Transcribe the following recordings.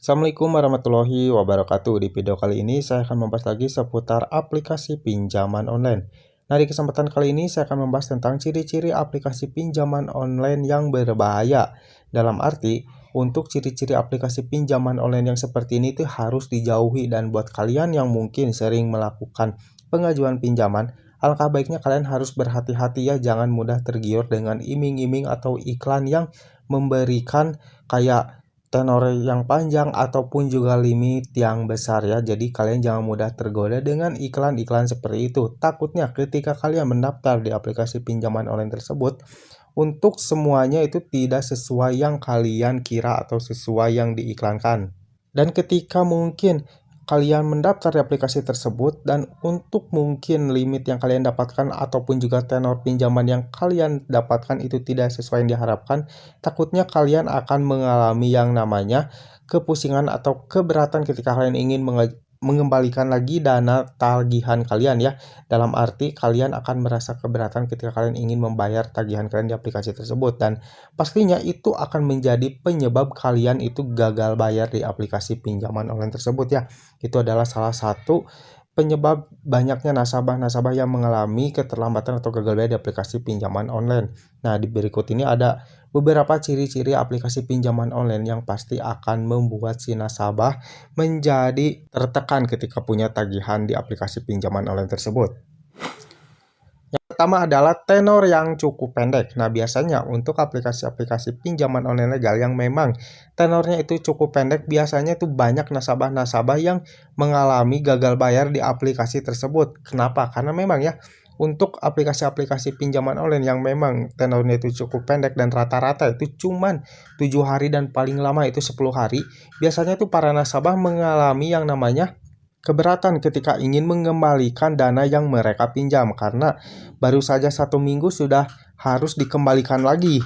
Assalamualaikum warahmatullahi wabarakatuh. Di video kali ini saya akan membahas lagi seputar aplikasi pinjaman online. Nah, di kesempatan kali ini saya akan membahas tentang ciri-ciri aplikasi pinjaman online yang berbahaya. Dalam arti, untuk ciri-ciri aplikasi pinjaman online yang seperti ini tuh harus dijauhi, dan buat kalian yang mungkin sering melakukan pengajuan pinjaman, alangkah baiknya kalian harus berhati-hati ya, jangan mudah tergiur dengan iming-iming atau iklan yang memberikan kayak tenor yang panjang ataupun juga limit yang besar ya. Jadi kalian jangan mudah tergoda dengan iklan-iklan seperti itu. Takutnya ketika kalian mendaftar di aplikasi pinjaman online tersebut, untuk semuanya itu tidak sesuai yang kalian kira atau sesuai yang diiklankan. Dan ketika mungkin kalian mendaftar di aplikasi tersebut, dan untuk mungkin limit yang kalian dapatkan ataupun juga tenor pinjaman yang kalian dapatkan itu tidak sesuai yang diharapkan, takutnya kalian akan mengalami yang namanya kepusingan atau keberatan ketika kalian ingin mengembalikan lagi dana tagihan kalian ya. Dalam arti kalian akan merasa keberatan ketika kalian ingin membayar tagihan kalian di aplikasi tersebut, dan pastinya itu akan menjadi penyebab kalian itu gagal bayar di aplikasi pinjaman online tersebut ya. Itu adalah salah satu penyebab banyaknya nasabah-nasabah yang mengalami keterlambatan atau gagal bayar di aplikasi pinjaman online. Nah, di berikut ini ada beberapa ciri-ciri aplikasi pinjaman online yang pasti akan membuat si nasabah menjadi tertekan ketika punya tagihan di aplikasi pinjaman online tersebut. Yang pertama adalah tenor yang cukup pendek. Nah, biasanya untuk aplikasi-aplikasi pinjaman online legal yang memang tenornya itu cukup pendek, biasanya itu banyak nasabah-nasabah yang mengalami gagal bayar di aplikasi tersebut. Kenapa? Karena memang ya, untuk aplikasi-aplikasi pinjaman online yang memang tenornya itu cukup pendek dan rata-rata itu cuman 7 hari dan paling lama itu 10 hari, biasanya itu para nasabah mengalami yang namanya keberatan ketika ingin mengembalikan dana yang mereka pinjam, karena baru saja 1 minggu sudah harus dikembalikan lagi.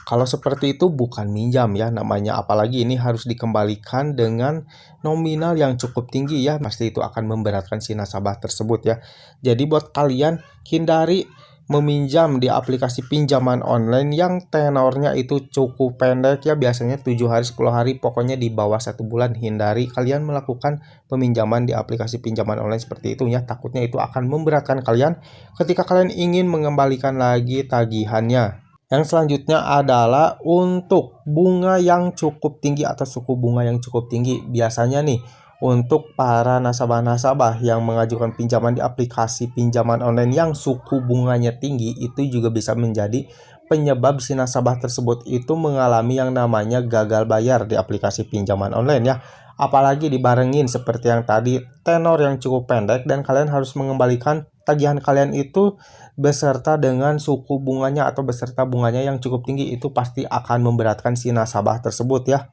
Kalau seperti itu bukan minjam ya namanya, apalagi ini harus dikembalikan dengan nominal yang cukup tinggi ya, pasti itu akan memberatkan si nasabah tersebut ya. Jadi buat kalian, hindari meminjam di aplikasi pinjaman online yang tenornya itu cukup pendek ya, biasanya 7 hari 10 hari, pokoknya di bawah 1 bulan. Hindari kalian melakukan peminjaman di aplikasi pinjaman online seperti itu ya, takutnya itu akan memberatkan kalian ketika kalian ingin mengembalikan lagi tagihannya. Yang selanjutnya adalah untuk bunga yang cukup tinggi atau suku bunga yang cukup tinggi. Biasanya nih, untuk para nasabah-nasabah yang mengajukan pinjaman di aplikasi pinjaman online yang suku bunganya tinggi, itu juga bisa menjadi penyebab si nasabah tersebut itu mengalami yang namanya gagal bayar di aplikasi pinjaman online ya. Apalagi dibarengin seperti yang tadi, tenor yang cukup pendek, dan kalian harus mengembalikan tagihan kalian itu beserta dengan suku bunganya atau beserta bunganya yang cukup tinggi, itu pasti akan memberatkan si nasabah tersebut ya.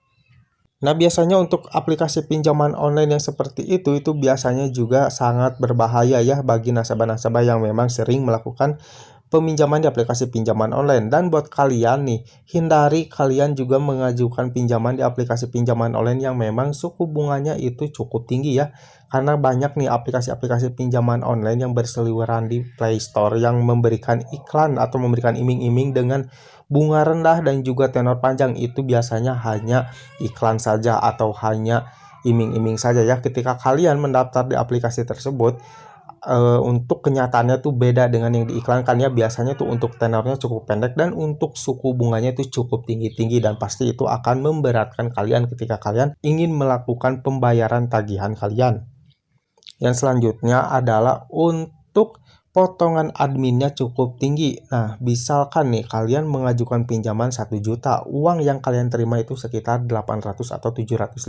Nah, biasanya untuk aplikasi pinjaman online yang seperti itu biasanya juga sangat berbahaya ya bagi nasabah-nasabah yang memang sering melakukan peminjaman di aplikasi pinjaman online. Dan buat kalian nih, hindari kalian juga mengajukan pinjaman di aplikasi pinjaman online yang memang suku bunganya itu cukup tinggi ya. Karena banyak nih aplikasi-aplikasi pinjaman online yang berseliweran di Play Store yang memberikan iklan atau memberikan iming-iming dengan bunga rendah dan juga tenor panjang. Itu biasanya hanya iklan saja atau hanya iming-iming saja ya. Ketika kalian mendaftar di aplikasi tersebut, untuk kenyataannya tuh beda dengan yang diiklankan ya. Biasanya tuh untuk tenornya cukup pendek dan untuk suku bunganya itu cukup tinggi-tinggi, dan pasti itu akan memberatkan kalian ketika kalian ingin melakukan pembayaran tagihan kalian. Yang selanjutnya adalah untuk potongan adminnya cukup tinggi. Nah, misalkan nih kalian mengajukan pinjaman 1 juta, uang yang kalian terima itu sekitar 800 atau 750.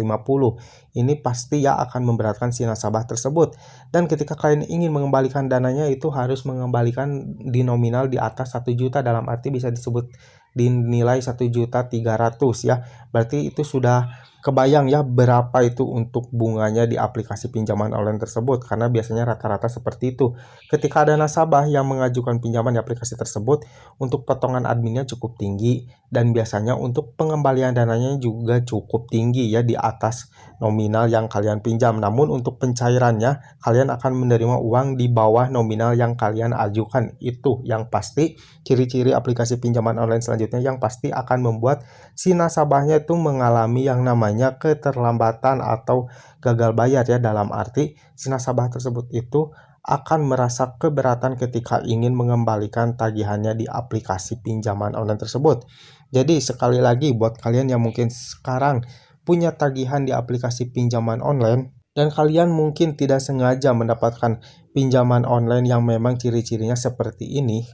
Ini pasti ya akan memberatkan si nasabah tersebut. Dan ketika kalian ingin mengembalikan dananya, itu harus mengembalikan di nominal di atas 1 juta, dalam arti bisa disebut dinilai 1.300.000 ya. Berarti itu sudah kebayang ya berapa itu untuk bunganya di aplikasi pinjaman online tersebut, karena biasanya rata-rata seperti itu. Ketika ada nasabah yang mengajukan pinjaman di aplikasi tersebut, untuk potongan adminnya cukup tinggi, dan biasanya untuk pengembalian dananya juga cukup tinggi ya, di atas nominal yang kalian pinjam. Namun untuk pencairannya, kalian akan menerima uang di bawah nominal yang kalian ajukan. Itu yang pasti ciri-ciri aplikasi pinjaman online selanjutnya yang pasti akan membuat si nasabahnya itu mengalami yang namanya namanya keterlambatan atau gagal bayar ya, dalam arti si nasabah tersebut itu akan merasa keberatan ketika ingin mengembalikan tagihannya di aplikasi pinjaman online tersebut. Jadi sekali lagi buat kalian yang mungkin sekarang punya tagihan di aplikasi pinjaman online dan kalian mungkin tidak sengaja mendapatkan pinjaman online yang memang ciri-cirinya seperti ini,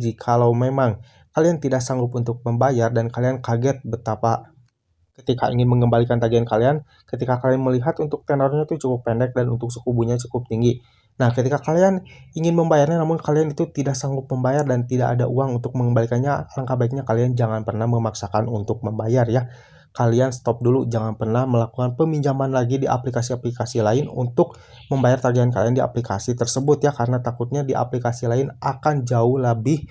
jikalau memang kalian tidak sanggup untuk membayar dan kalian kaget betapa ketika ingin mengembalikan tagihan kalian, ketika kalian melihat untuk tenornya itu cukup pendek dan untuk suku bunganya cukup tinggi. Nah, ketika kalian ingin membayarnya namun kalian itu tidak sanggup membayar dan tidak ada uang untuk mengembalikannya, alangkah baiknya kalian jangan pernah memaksakan untuk membayar ya. Kalian stop dulu, jangan pernah melakukan peminjaman lagi di aplikasi-aplikasi lain untuk membayar tagihan kalian di aplikasi tersebut ya, karena takutnya di aplikasi lain akan jauh lebih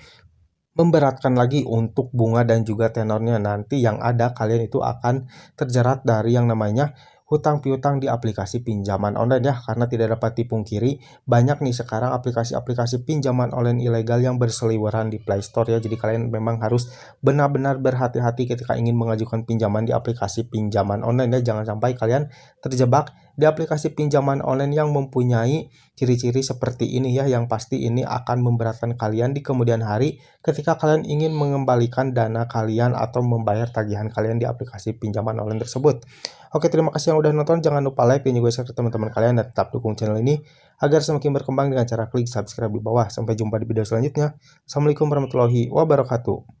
memberatkan lagi untuk bunga dan juga tenornya. Nanti yang ada kalian itu akan terjerat dari yang namanya hutang piutang di aplikasi pinjaman online ya, karena tidak dapat dipungkiri banyak nih sekarang aplikasi-aplikasi pinjaman online ilegal yang berseliweran di Play Store ya. Jadi kalian memang harus benar-benar berhati-hati ketika ingin mengajukan pinjaman di aplikasi pinjaman online ya. Jangan sampai kalian terjebak di aplikasi pinjaman online yang mempunyai ciri-ciri seperti ini ya, yang pasti ini akan memberatkan kalian di kemudian hari ketika kalian ingin mengembalikan dana kalian atau membayar tagihan kalian di aplikasi pinjaman online tersebut. Oke, terima kasih yang udah nonton. Jangan lupa like dan juga share ke teman-teman kalian dan tetap dukung channel ini agar semakin berkembang dengan cara klik subscribe di bawah. Sampai jumpa di video selanjutnya. Assalamualaikum warahmatullahi wabarakatuh.